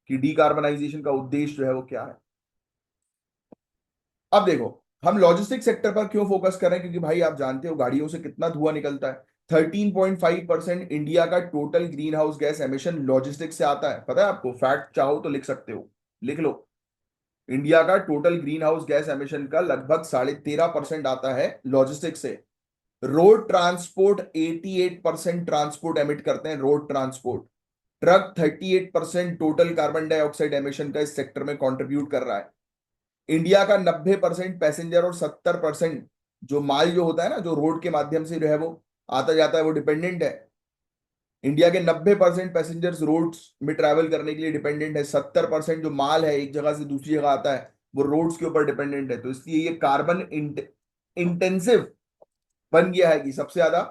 कि डीकार्बनाइजेशन का उद्देश्य जो है वो क्या है। अब देखो, हम लॉजिस्टिक सेक्टर पर क्यों फोकस कर रहे हैं? क्योंकि भाई आप जानते हो गाड़ियों से कितना धुआं निकलता है। 13.5% इंडिया का total green house gas emission logistic से आता है, पता है आपको? फैक्ट चाहो तो लिख सकते हो, लिख लो। इंडिया का total green house gas emission का लगभग 13.5% आता है लॉजिस्टिक से। रोड ट्रांसपोर्ट 88% ट्रांसपोर्ट एमिट करते हैं, road transport. Truck 38% total carbon dioxide emission का इस सेक्टर में कंट्रीब्यूट कर रहा है। इंडिया का 90% पैसेंजर और 70% जो माल जो होता है ना, जो रोड के माध्यम से जो है वो आता जाता है, वो डिपेंडेंट है। इंडिया के 90% पैसेंजर्स रोड्स में ट्रैवल करने के लिए डिपेंडेंट है। 70% जो माल है एक जगह से दूसरी जगह आता है, वो रोड्स के ऊपर डिपेंडेंट है। तो इसलिए ये कार्बन इंटेंसिव बन गया है कि सबसे ज्यादा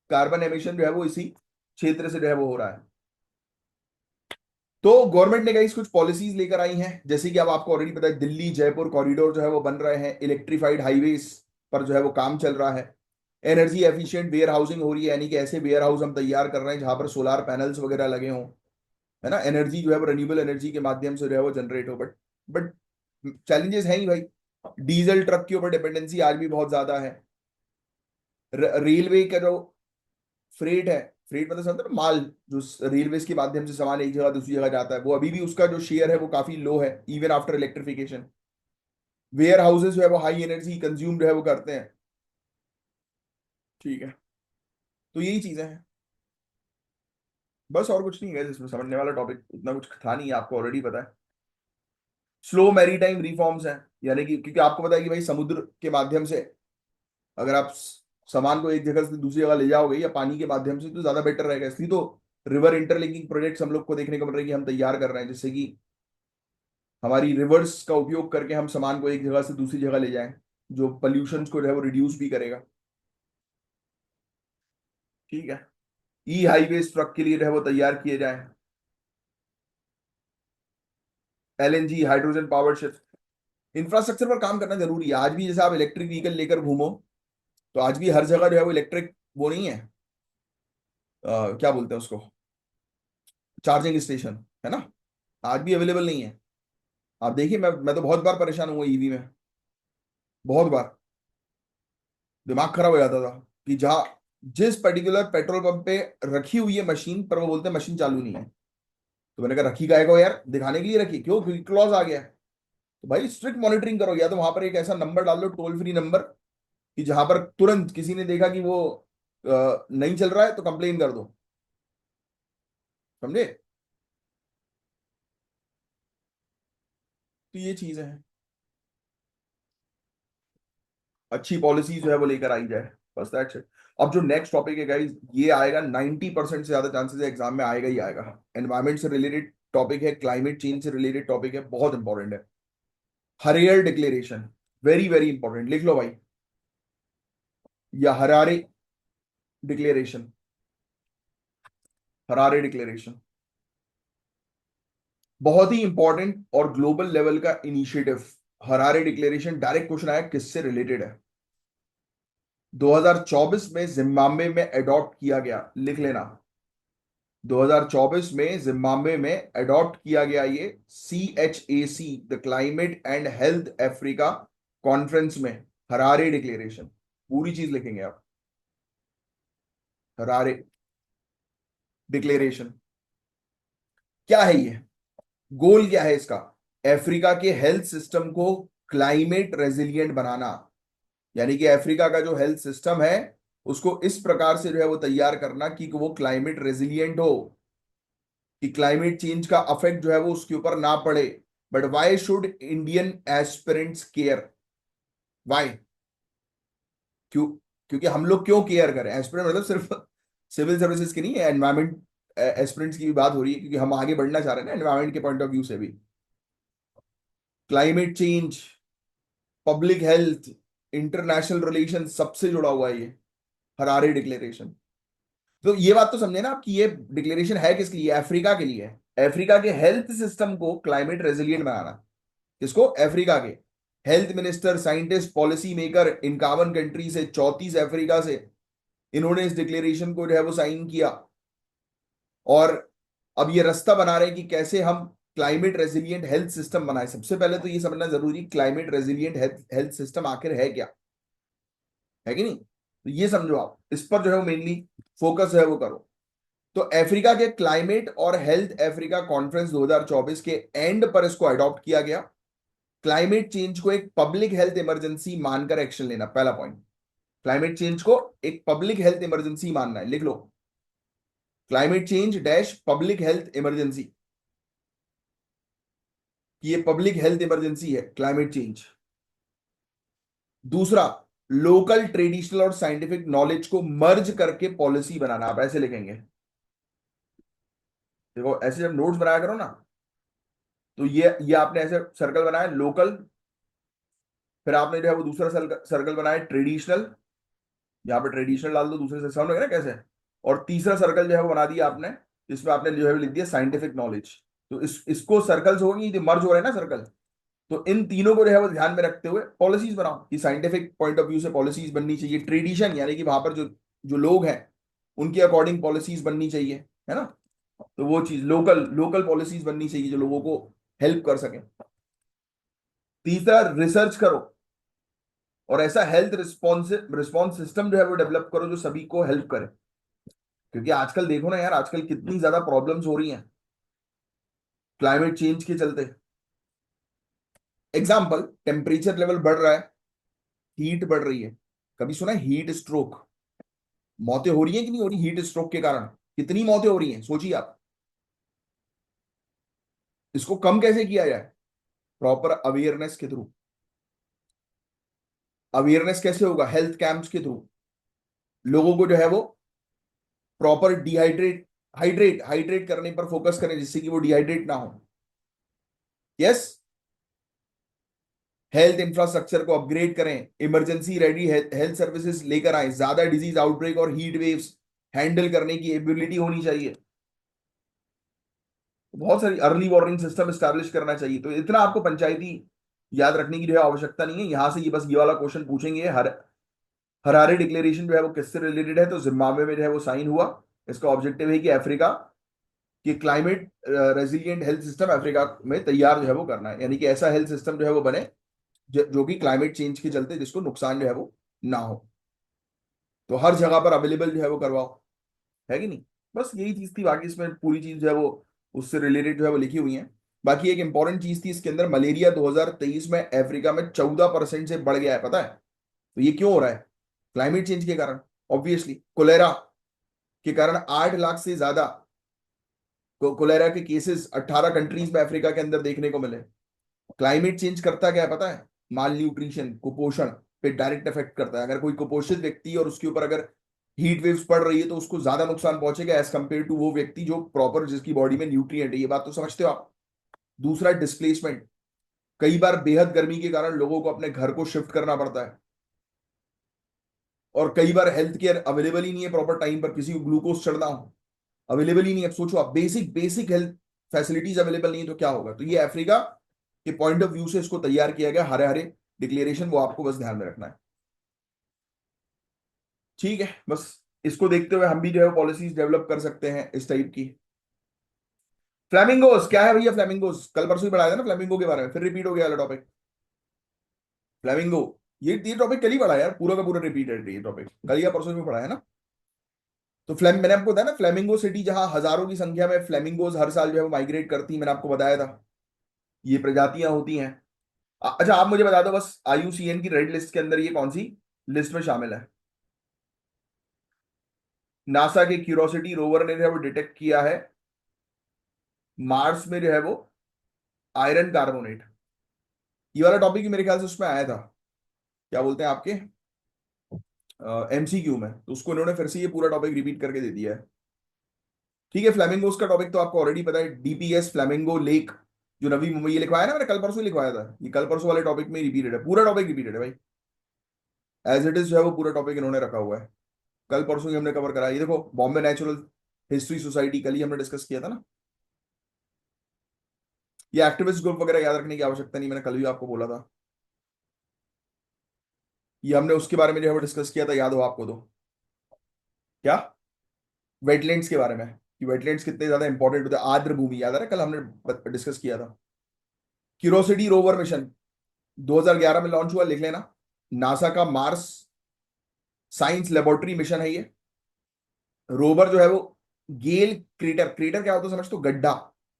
कार्बन एमिशन जो है वो इसी क्षेत्र से जो है वो हो रहा है। तो गवर्नमेंट ने गाइस कुछ पॉलिसीज लेकर आई हैं, जैसे कि अब आपको ऑलरेडी पता है, दिल्ली जयपुर कॉरिडोर जो है वो बन रहे हैं, इलेक्ट्रीफाइड हाईवेज पर जो है वो काम चल रहा है। एनर्जी एफिशिएंट वेयर हाउसिंग हो रही है, यानी कि ऐसे वेयर हाउस हम तैयार कर रहे हैं जहां पर सोलार पैनल्स वगैरह लगे हों, है ना। एनर्जी जो है वो रिन्यूएबल एनर्जी के माध्यम से जो है वो जनरेट हो। बट चैलेंजेस हैं ही भाई। डीजल ट्रक के ऊपर डिपेंडेंसी आज भी बहुत ज्यादा है। रेलवे का जो फ्रेट है, फ्रेट मतलब समझते हो ना, माल जो रेलवे के माध्यम से सामान एक जगह दूसरी जगह जाता है, वो अभी भी उसका जो शेयर है वो काफी लो है, even after electrification. Warehouses जो है वो हाई एनर्जी कंज्यूम जो है वो करते हैं। ठीक है, तो यही चीजें हैं। बस और कुछ नहीं है इसमें समझने वाला टॉपिक, उतना कुछ था नहीं, आपको ऑलरेडी पता है। स्लो मैरीटाइम रिफॉर्म्स हैं, यानी कि क्योंकि आपको पता है कि भाई समुद्र के माध्यम से अगर आप सामान को एक जगह से दूसरी जगह ले जाओगे या पानी के माध्यम से तो ज्यादा बेटर रहेगा, इसलिए तो रिवर इंटरलिंकिंग प्रोजेक्ट्स हम लोग को देखने को मिल रहे हैं कि हम तैयार कर रहे हैं, जिससे कि हमारी रिवर्स का उपयोग करके हम सामान को एक जगह से दूसरी जगह ले जाएं, जो पॉल्यूशन को जो है वो रिड्यूस भी करेगा। ठीक है। ई हाईवेज ट्रक के लिए जो है वो तैयार किए जाएं। LNG, hydrogen powered ship, infrastructure पर काम करना जरूरी है। आज भी जैसे आप इलेक्ट्रिक व्हीकल लेकर घूमो, तो आज भी हर जगह जो है वो इलेक्ट्रिक वो नहीं है, क्या बोलते हैं उसको, चार्जिंग स्टेशन, है ना, आज भी अवेलेबल नहीं है। आप देखिए, मैं तो बहुत बार परेशान हुआ ईवी में, बहुत बार दिमाग खराब हो जाता था कि जहाँ जिस पर्टिकुलर पेट्रोल पंप पे रखी हुई है मशीन पर, वो बोलते हैं मशीन चालू नहीं है। तो मैंने कहा रखी काहे को यार, दिखाने के लिए रखी, क्यों, क्योंकि क्लॉज आ गया है। तो भाई स्ट्रिक्ट मॉनिटरिंग करो, या तो वहां पर एक ऐसा नंबर डाल दो, टोल फ्री नंबर, कि जहां पर तुरंत किसी ने देखा कि वो नहीं चल रहा है तो कंप्लेन कर दो। समझे? तो ये चीजें हैं, अच्छी पॉलिसी जो है वो लेकर आई जाए, बस दैट्स इट। अब जो नेक्स्ट टॉपिक है गाइस, ये आएगा 90% से ज्यादा चांसेस है एग्जाम में आएगा ही आएगा। एनवायरमेंट से रिलेटेड टॉपिक है, क्लाइमेट चेंज से रिलेटेड टॉपिक है, बहुत इंपॉर्टेंट है। हरियर डिक्लेरेशन, वेरी वेरी इंपॉर्टेंट, लिख लो भाई, या हरारे डिक्लेरेशन, हरारे डिक्लेरेशन, बहुत ही इंपॉर्टेंट और ग्लोबल लेवल का initiative. Harare declaration, direct question आया किससे रिलेटेड है, 2024 में जिम्बाब्वे में अडॉप्ट किया गया, लिख लेना। 2024 में जिम्बाब्वे में अडॉप्ट किया गया ये CHAC, the climate and health Africa conference में, हरारे डिक्लेरेशन, पूरी चीज लिखेंगे आप, हरारे डिक्लेरेशन। क्या है ये, गोल क्या है इसका, अफ्रीका के हेल्थ सिस्टम को क्लाइमेट रेजिलिएंट बनाना, यानी कि अफ्रीका का जो हेल्थ सिस्टम है उसको इस प्रकार से जो है वो तैयार करना कि वो क्लाइमेट रेजिलिएंट हो, कि क्लाइमेट चेंज का अफेक्ट जो है वो उसके ऊपर ना पड़े। But why should Indian aspirants care, why, क्यों, क्योंकि हम लोग क्यों केयर करें, एस्पिरेंट मतलब सिर्फ सिविल सर्विसेज की नहीं है, एनवायरमेंट एस्पिरेंट्स की भी बात हो रही है, क्योंकि हम आगे बढ़ना चाह रहे हैं ना एनवायरमेंट के पॉइंट ऑफ व्यू से भी। Climate change, public health, international relation, सबसे जुड़ा हुआ है ये हरारे डिक्लेरेशन। तो ये बात तो समझे ना आप कि ये डिक्लेरेशन है किसके लिए, अफ्रीका के लिए है। अफ्रीका के हेल्थ सिस्टम को क्लाइमेट रेजिलिएंट बनाना, किसको, अफ्रीका के health minister, scientist, policy maker 51 country से, 34 अफ्रीका से, इन्होंने इस डिक्लेरेशन को जो है वो साइन किया। और अब ये रास्ता बना रहे हैं कि कैसे हम क्लाइमेट रेजिलिएंट हेल्थ सिस्टम बनाए। सबसे पहले तो ये समझना जरूरी, क्लाइमेट रेजिलिएंट हेल्थ सिस्टम आखिर है क्या, है कि नहीं, तो ये समझो आप, इस पर जो है वो मेनली फोकस है वो करो। तो अफ्रीका के क्लाइमेट और हेल्थ अफ्रीका कॉन्फ्रेंस 2024 के एंड पर इसको अडॉप्ट किया गया। क्लाइमेट चेंज को एक पब्लिक हेल्थ इमरजेंसी मानकर एक्शन लेना, पहला पॉइंट, क्लाइमेट चेंज को एक पब्लिक हेल्थ इमरजेंसी मानना है, लिख लो, climate change dash public health emergency, कि ये पब्लिक हेल्थ इमरजेंसी है क्लाइमेट चेंज। दूसरा, लोकल ट्रेडिशनल और साइंटिफिक नॉलेज को मर्ज करके पॉलिसी बनाना, आप ऐसे लिखेंगे, देखो ऐसे जब नोट्स बनाया करो ना, तो ये आपने ऐसे सर्कल बनाया लोकल, फिर आपने जो है वो दूसरा सर्कल बनाया ट्रेडिशनल, यहाँ पे ट्रेडिशनल डाल दो दूसरे से, समझ गए ना कैसे। और तीसरा सर्कल जो है वो बना दिया आपने, जिसमें आपने जो है लिख दिया साइंटिफिक नॉलेज। तो इसको सर्कल्स होंगी जो मर्ज हो रहे हैं ना सर्कल, तो इन तीनों को जो है वो ध्यान में रखते हुए पॉलिसीज बनाओ, कि साइंटिफिक पॉइंट ऑफ व्यू से पॉलिसीज बननी चाहिए, ट्रेडिशन यानी कि वहां पर जो जो लोग हैं उनके अकॉर्डिंग पॉलिसीज बननी चाहिए, है ना। तो वो चीज लोकल लोकल पॉलिसीज बननी चाहिए जो लोगों को हेल्प कर सके। तीसरा, रिसर्च करो और ऐसा हेल्थ रिस्पॉन्स रिस्पॉन्स सिस्टम जो है वो डेवलप करो जो सभी को हेल्प करे, क्योंकि आजकल देखो ना यार, आजकल कितनी ज्यादा प्रॉब्लम्स हो रही हैं क्लाइमेट चेंज के चलते। एग्जाम्पल, टेम्परेचर लेवल बढ़ रहा है, हीट बढ़ रही है, कभी सुना है हीट स्ट्रोक, मौतें हो रही है कि नहीं हो रही हीट स्ट्रोक के कारण। कितनी मौतें हो रही हैं सोचिए आप। इसको कम कैसे किया जाए? प्रॉपर अवेयरनेस के थ्रू। अवेयरनेस कैसे होगा? हेल्थ कैंप्स के थ्रू। लोगों को जो है वो प्रॉपर डिहाइड्रेट हाइड्रेट हाइड्रेट करने पर फोकस करें, जिससे कि वो डिहाइड्रेट ना हो। यस। हेल्थ इंफ्रास्ट्रक्चर को अपग्रेड करें, इमरजेंसी रेडी हेल्थ सर्विसेज लेकर आए, ज्यादा डिजीज आउटब्रेक और हीट वेव्स हैंडल करने की एबिलिटी होनी चाहिए। बहुत सारी अर्ली वार्निंग सिस्टम स्टैब्लिश करना चाहिए। तो इतना आपको पंचायती याद रखने की जो है आवश्यकता नहीं है। यहां से ये बस ये वाला क्वेश्चन पूछेंगे, हरारे डिक्लेरेशन जो है वो किससे रिलेटेड है? तो जिम्बाब्वे में जो है वो साइन हुआ। इसका ऑब्जेक्टिव है कि अफ्रीका की climate resilient health system Africa में तैयार जो है वो करना है, यानी कि ऐसा हेल्थ सिस्टम जो है वो बने जो कि क्लाइमेट चेंज के चलते जिसको नुकसान जो है वो ना हो। तो हर जगह पर अवेलेबल जो है वो करवाओ, है कि नहीं? बस यही चीज थी, बाकी इसमें पूरी चीज जो है वो उससे रिलेटेड जो है वो लिखी हुई है। बाकी एक इंपॉर्टेंट चीज थी इसके अंदर, मलेरिया 2023 में अफ्रीका में 14% से बढ़ गया है, पता है? तो ये क्यों हो रहा है? क्लाइमेट चेंज के कारण। ऑब्वियसली कोलेरा के कारण 8 लाख से ज्यादा कोलेरा के केसेस 18 कंट्रीज में अफ्रीका के अंदर देखने को मिले। क्लाइमेट चेंज करता क्या है पता है? माल न्यूट्रिशन, कुपोषण पे डायरेक्ट इफेक्ट करता है। अगर कोई कुपोषित व्यक्ति और उसके ऊपर अगर हीट वेव्स पड़ रही है तो उसको ज्यादा नुकसान पहुंचेगा एज कंपेयर टू वो व्यक्ति जो प्रॉपर, जिसकी बॉडी में न्यूट्रिएंट है। ये बात तो समझते हो आप? दूसरा, डिस्प्लेसमेंट। कई बार बेहद गर्मी के कारण लोगों को अपने घर को शिफ्ट करना पड़ता है, और कई बार हेल्थ केयर अवेलेबल ही नहीं है प्रॉपर टाइम पर। किसी को ग्लूकोज चढ़ना हो, अवेलेबल ही नहीं है। अब सोचो आप, basic basic health facilities available नहीं है तो क्या होगा? तो ये अफ्रीका के पॉइंट ऑफ व्यू से इसको तैयार किया गया, हरे हरे डिक्लेरेशन, वो आपको बस ध्यान में रखना है। ठीक है, बस इसको देखते हुए हम भी जो है पॉलिसीज डेवलप कर सकते हैं इस टाइप की। फ्लैमिंगोस क्या है भैया? फ्लैमिंगोस कल परसों ही पढ़ाया था ना फ्लैमिंगो के बारे में, फिर रिपीट हो गया वाला टॉपिक। फ्लैमिंगो, ये टॉपिक कल ही पढ़ा यार, पूरा का पूरा रिपीटेड ये टॉपिक कल या परसों में पढ़ा है ना। तो मैंने आपको बताया ना, फ्लेमिंगो सिटी, जहां हजारों की संख्या में फ्लेमिंगोज हर साल जो है वो माइग्रेट करती है, मैंने आपको बताया था। ये प्रजातियां होती हैं। अच्छा आप मुझे बता दो बस, IUCN की रेड लिस्ट के अंदर ये कौन सी लिस्ट में शामिल है? नासा के क्यूरोसिटी रोवर ने जो है वो डिटेक्ट किया है मार्स में जो है वो आयरन कार्बोनेट। ये वाला टॉपिक भी मेरे ख्याल से उसमें आया था, क्या बोलते हैं आपके MCQ में, तो उसको इन्होंने फिर से ये पूरा टॉपिक रिपीट करके दे दिया है। ठीक है, फ्लैमिंगोस का टॉपिक तो आपको ऑलरेडी पता है, DPS फ्लैमिंगो लेक जो नवी मुंबई, ये लिखवाया ना मैंने, कल परसों ही लिखवाया था। ये कल परसों वाले टॉपिक में रिपीटेड है, पूरा टॉपिक रिपीटेड है भाई। एज इट इज जो है वो पूरा टॉपिक इन्होंने रखा हुआ है। कल परसों ही हमने कवर करा। ये देखो, बॉम्बे नेचुरल हिस्ट्री सोसाइटी कल ही हमने डिस्कस किया था ना। ये एक्टिविस्ट ग्रुप वगैरह याद रखने की आवश्यकता नहीं, मैंने कल भी आपको बोला था। ये हमने उसके बारे में जो है वो डिस्कस किया था, याद हो आपको तो? क्या? वेटलैंड्स के बारे में, कि वेटलैंड्स कितने ज्यादा इंपॉर्टेंट होते हैं, आर्द्र भूमि, याद आ रहा है? कल हमने डिस्कस किया था। क्यूरोसिटी रोवर मिशन 2011 में लॉन्च हुआ, लिख लेना। नासा का मार्स साइंस लेबोरेटरी मिशन है ये। रोवर जो है वो गेल क्रेटर, क्रेटर क्या होता है समझ? तो गड्ढा,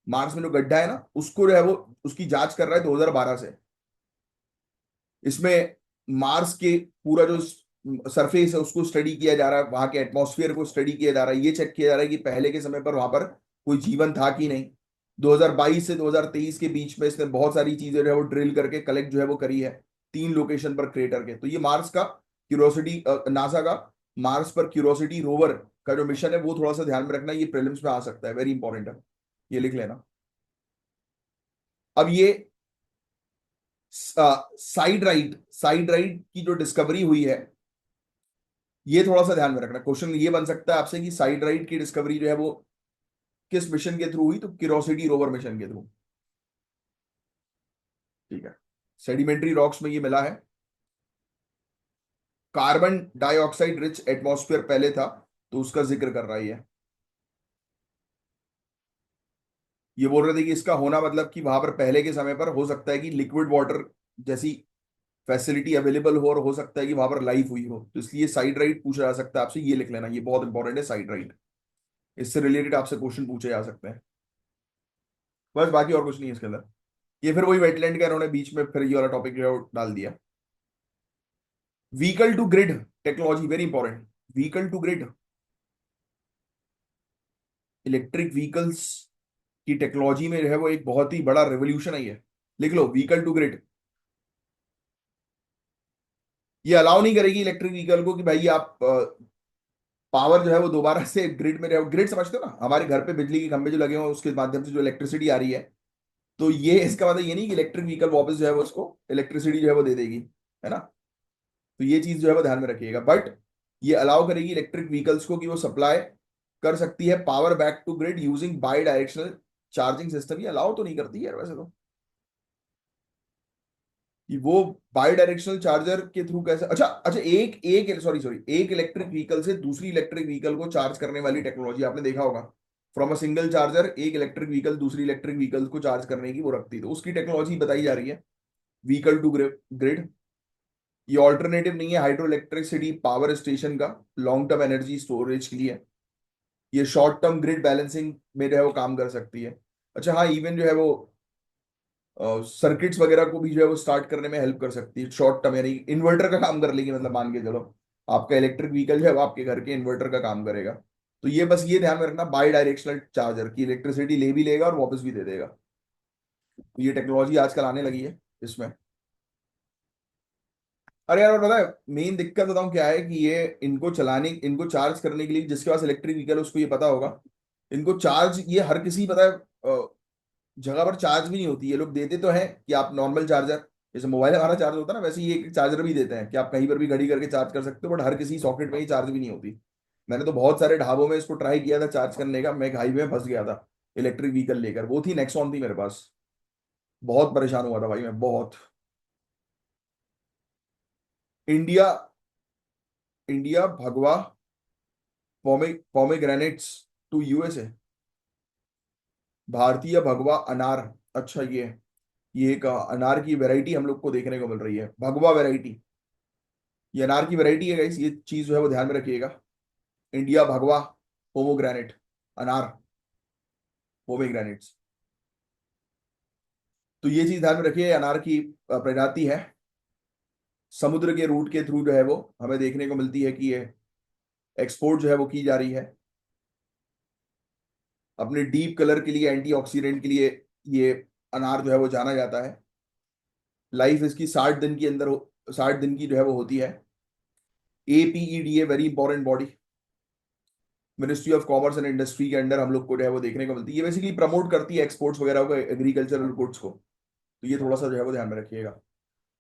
मार्स में जो गड्ढा है ना उसको जो है वो उसकी जांच कर रहा है 2012 से। इसमें मार्स के पूरा जो सरफेस है उसको स्टडी किया जा रहा है, वहां के एटमॉस्फेयर को स्टडी किया जा रहा है, ये चेक किया जा रहा है कि पहले के समय पर वहां पर कोई जीवन था कि नहीं। 2022 से 2023 के बीच में इसने बहुत सारी चीजें जो है वो ड्रिल करके कलेक्ट जो है वो करी है, 3 लोकेशन पर क्रेटर के। तो ये मार्स का क्यूरोसिटी, नासा का मार्स पर क्यूरोसिटी रोवर का जो मिशन है वो थोड़ा सा ध्यान में रखना, ये प्रीलिम्स में आ सकता है, वेरी इंपॉर्टेंट है, ये लिख लेना। अब ये साइड राइट की जो डिस्कवरी हुई है, ये थोड़ा सा ध्यान में रखना। क्वेश्चन ये बन सकता है आपसे कि साइड राइट की डिस्कवरी जो है वो किस मिशन के थ्रू हुई? तो क्यूरोसिटी रोवर मिशन के थ्रू। ठीक है, सेडिमेंट्री रॉक्स में ये मिला है। कार्बन डाइऑक्साइड रिच एटमॉस्फेयर पहले था, तो उसका जिक्र कर रहा है ये बोल रहे थे कि इसका होना मतलब कि वहां पर पहले के समय पर हो सकता है कि लिक्विड वाटर जैसी फैसिलिटी अवेलेबल हो, और हो सकता है कि वहां पर लाइफ हुई हो, तो इसलिए साइड राइट पूछा जा सकता है आपसे, ये लिख लेना, ये बहुत इंपॉर्टेंट है साइड राइट। इससे रिलेटेड आपसे क्वेश्चन पूछे जा सकते हैं। बस बाकी और कुछ नहीं है इसके अंदर। ये फिर वही वेटलैंड का इन्होंने बीच में फिर ये वाला टॉपिक जो है वो डाल दिया। Vehicle to grid technology very important. Vehicle to grid electric vehicles की टेक्नोलॉजी में जो है वो एक बहुत ही बड़ा रेवोल्यूशन आई है। लिख लो, व्हीकल टू ग्रिड। ये अलाउ नहीं करेगी इलेक्ट्रिक व्हीकल को कि भाई आप पावर जो है वो दोबारा से ग्रिड में रहे। ग्रिड समझते हो ना, हमारे घर पे बिजली के खंभे जो लगे हुए हैं उसके माध्यम से जो इलेक्ट्रिसिटी आ रही है। तो ये इसका मतलब ये नहीं कि इलेक्ट्रिक व्हीकल वापस जो है वो उसको इलेक्ट्रिसिटी जो है वो दे देगी, है ना। तो ये चीज जो है वो ध्यान में रखिएगा। बट ये अलाउ करेगी इलेक्ट्रिक व्हीकल्स को कि वो सप्लाई कर सकती है power back to grid using bidirectional charging system. ये अलाउ तो नहीं करती है वैसे तो, कि वो बाई डायरेक्शनल चार्जर के थ्रू कैसे। अच्छा अच्छा, एक एक सॉरी सॉरी, एक इलेक्ट्रिक व्हीकल से दूसरी इलेक्ट्रिक व्हीकल को चार्ज करने वाली टेक्नोलॉजी आपने देखा होगा। फ्रॉम अ सिंगल चार्जर एक इलेक्ट्रिक व्हीकल दूसरी इलेक्ट्रिक व्हीकल को चार्ज करने की वो रखती है, तो उसकी टेक्नोलॉजी बताई जा रही है, व्हीकल टू ग्रिड। ये ऑल्टरनेटिव नहीं है हाइड्रो इलेक्ट्रिसिटी पावर स्टेशन का लॉन्ग टर्म एनर्जी स्टोरेज के लिए। ये शॉर्ट टर्म ग्रिड बैलेंसिंग में जो है वो काम कर सकती है। अच्छा हाँ, इवन जो है वो सर्किट्स वगैरह को भी जो है वो स्टार्ट करने में हेल्प कर सकती है शॉर्ट टर्म, यानी इन्वर्टर का काम कर लेगी। मतलब मान के चलो आपका इलेक्ट्रिक व्हीकल जो है वो आपके घर के इन्वर्टर का काम करेगा। तो ये बस ये ध्यान में रखना, बाई डायरेक्शनल चार्जर की इलेक्ट्रिसिटी ले भी लेगा और वापस भी दे देगा। तो ये टेक्नोलॉजी आजकल आने लगी है इसमें। अरे यार, और पता है मेन दिक्कत बताऊं क्या है, कि ये इनको चलाने, इनको चार्ज करने के लिए जिसके पास इलेक्ट्रिक व्हीकल है उसको ये पता होगा, इनको चार्ज ये हर किसी पता है जगह पर चार्ज भी नहीं होती। ये लोग देते तो हैं कि आप नॉर्मल चार्जर, जैसे मोबाइल हमारा चार्ज होता है ना, वैसे ही एक चार्जर भी देते हैं कि आप कहीं पर भी घड़ी करके चार्ज कर सकते हो, बट हर किसी सॉकेट में ही चार्ज भी नहीं होती। मैंने तो बहुत सारे ढाबों में इसको ट्राई किया था चार्ज करने का, मैं एक हाईवे में फंस गया था इलेक्ट्रिक व्हीकल लेकर। वो थी नेक्सॉन थी मेरे पास, बहुत परेशान हुआ था भाई मैं, बहुत। इंडिया, इंडिया भगवा पोमेग्रेनेट्स टू यूएसए। भारतीय भगवा अनार। अच्छा ये एक अनार की वैरायटी हम लोग को देखने को मिल रही है, भगवा वैरायटी। ये अनार की वैरायटी है गाइस, ये चीज जो है वो ध्यान में रखिएगा। इंडिया भगवा पोमोग्रेनेट अनार, पोमेग्रेनेट्स। तो ये चीज ध्यान में रखिए, अनार की प्रजाति है। समुद्र के रूट के थ्रू जो है वो हमें देखने को मिलती है कि ये एक्सपोर्ट जो है वो की जा रही है। अपने डीप कलर के लिए, एंटीऑक्सीडेंट के लिए ये अनार जो है वो जाना जाता है। लाइफ इसकी 60 दिन के अंदर 60 दिन की जो है वो होती है। APEDA very important body, ministry of commerce and industry के अंडर हम लोग को जो है वो देखने को मिलती है। ये बेसिकली प्रमोट करती है एक्सपोर्ट्स वगैरह को, एग्रीकल्चरल गुड्स को। तो ये थोड़ा सा जो है वो ध्यान में रखिएगा।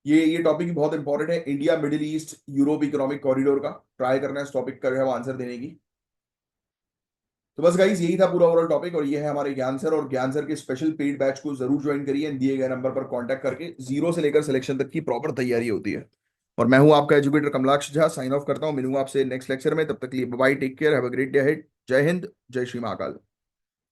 ये टॉपिक बहुत इंपॉर्टेंट है, India middle east Europe economic corridor का ट्राई करना है इस टॉपिक का जो है वो आंसर देने की। तो बस गाइस यही था पूरा ओवरऑल टॉपिक, और ये है हमारे ज्ञान सर। और ज्ञान सर के स्पेशल पेड बैच को जरूर ज्वाइन करिए, दिए गए नंबर पर कांटेक्ट करके। जीरो से लेकर सिलेक्शन तक की प्रॉपर तैयारी होती है। और मैं हूं आपका educator Kamalaksh Jha, sign off करता हूं। मिलूंगा आपसे नेक्स्ट लेक्चर में, तब तक के लिए bye, take care, have a great day ahead. जय हिंद, जय श्री महाकाल।